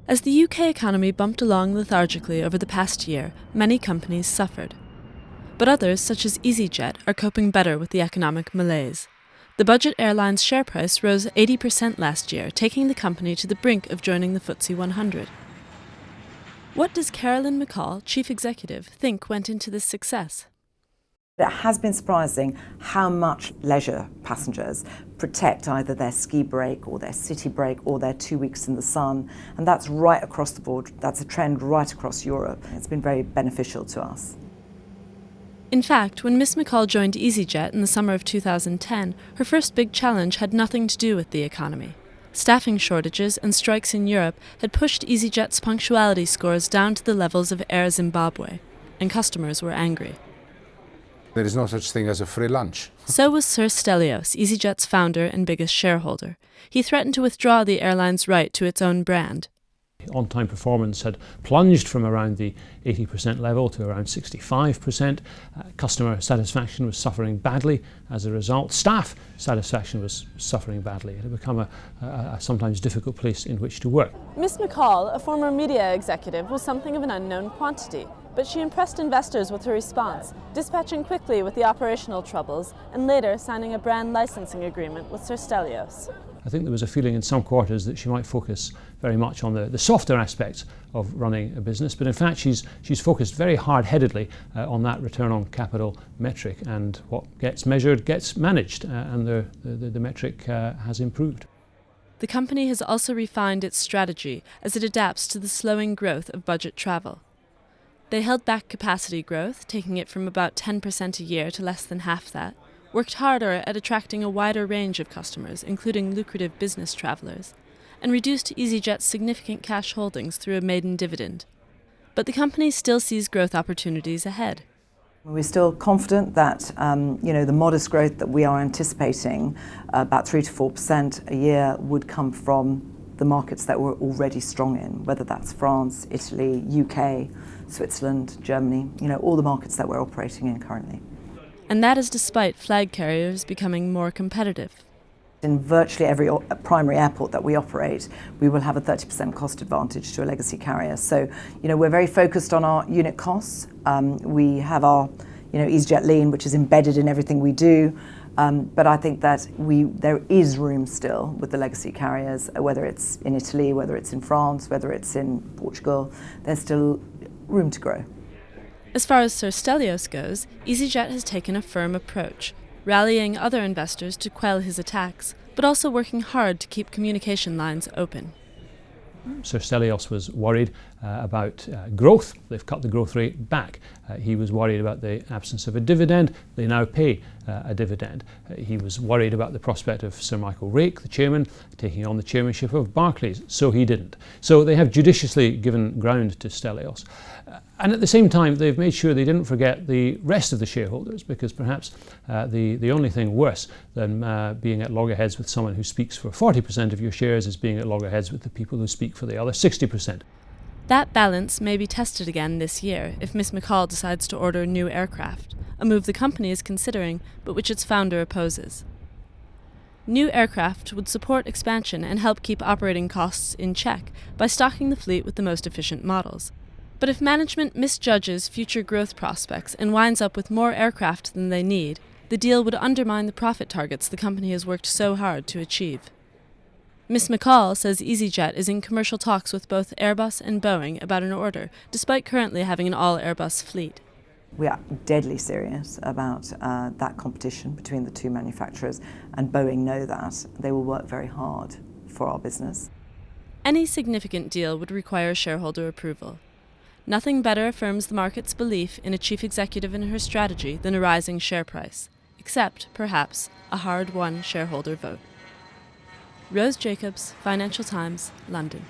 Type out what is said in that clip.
As the UK economy bumped along lethargically over the past year, many companies suffered. But others, such as easyJet, are coping better with the economic malaise. The budget airline's share price rose 80% last year, taking the company to the brink of joining the FTSE 100. What does Carolyn McCall, chief executive, think went into this success? It has been surprising how much leisure passengers protect either their ski break or their city break or their 2 weeks in the sun, and that's right across the board. That's a trend right across Europe. It's been very beneficial to us. In fact, when Ms McCall joined easyJet in the summer of 2010, her first big challenge had nothing to do with the economy. Staffing shortages and strikes in Europe had pushed easyJet's punctuality scores down to the levels of Air Zimbabwe, and customers were angry. There is no such thing as a free lunch. So was Sir Stelios, easyJet's founder and biggest shareholder. He threatened to withdraw the airline's right to its own brand. On-time performance had plunged from around the 80% level to around 65%. Customer satisfaction was suffering badly as a result. Staff satisfaction was suffering badly. It had become a sometimes difficult place in which to work. Ms McCall, a former media executive, was something of an unknown quantity, but she impressed investors with her response, dispatching quickly with the operational troubles and later signing a brand licensing agreement with Sir Stelios. I think there was a feeling in some quarters that she might focus very much on the softer aspects of running a business, but in fact she's focused very hard-headedly on that return on capital metric, and what gets measured gets managed, and the metric has improved. The company has also refined its strategy as it adapts to the slowing growth of budget travel. They held back capacity growth, taking it from about 10% a year to less than half that, worked harder at attracting a wider range of customers, including lucrative business travellers, and reduced easyJet's significant cash holdings through a maiden dividend. But the company still sees growth opportunities ahead. We're still confident that the modest growth that we are anticipating, about 3 to 4% a year, would come from the markets that we're already strong in, whether that's France, Italy, UK, Switzerland, Germany, all the markets that we're operating in currently. And that is despite flag carriers becoming more competitive. In virtually every primary airport that we operate, we will have a 30% cost advantage to a legacy carrier. So, we're very focused on our unit costs. We have our, easyJet Lean, which is embedded in everything we do. But I think that there is room still with the legacy carriers, whether it's in Italy, whether it's in France, whether it's in Portugal. There's still room to grow. As far as Sir Stelios goes, easyJet has taken a firm approach, rallying other investors to quell his attacks, but also working hard to keep communication lines open. Sir Stelios was worried about growth. They've cut the growth rate back. He was worried about the absence of a dividend. They now pay a dividend. He was worried about the prospect of Sir Michael Rake, the chairman, taking on the chairmanship of Barclays. So he didn't. So they have judiciously given ground to Stelios. And at the same time, they've made sure they didn't forget the rest of the shareholders, because perhaps the only thing worse than being at loggerheads with someone who speaks for 40% of your shares is being at loggerheads with the people who speak for the other 60%. That balance may be tested again this year if Ms McCall decides to order new aircraft, a move the company is considering, but which its founder opposes. New aircraft would support expansion and help keep operating costs in check by stocking the fleet with the most efficient models. But if management misjudges future growth prospects and winds up with more aircraft than they need, the deal would undermine the profit targets the company has worked so hard to achieve. Ms McCall says easyJet is in commercial talks with both Airbus and Boeing about an order, despite currently having an all-Airbus fleet. We are deadly serious about that competition between the two manufacturers, and Boeing know that. They will work very hard for our business. Any significant deal would require shareholder approval. Nothing better affirms the market's belief in a chief executive and her strategy than a rising share price, except, perhaps, a hard-won shareholder vote. Rose Jacobs, Financial Times, London.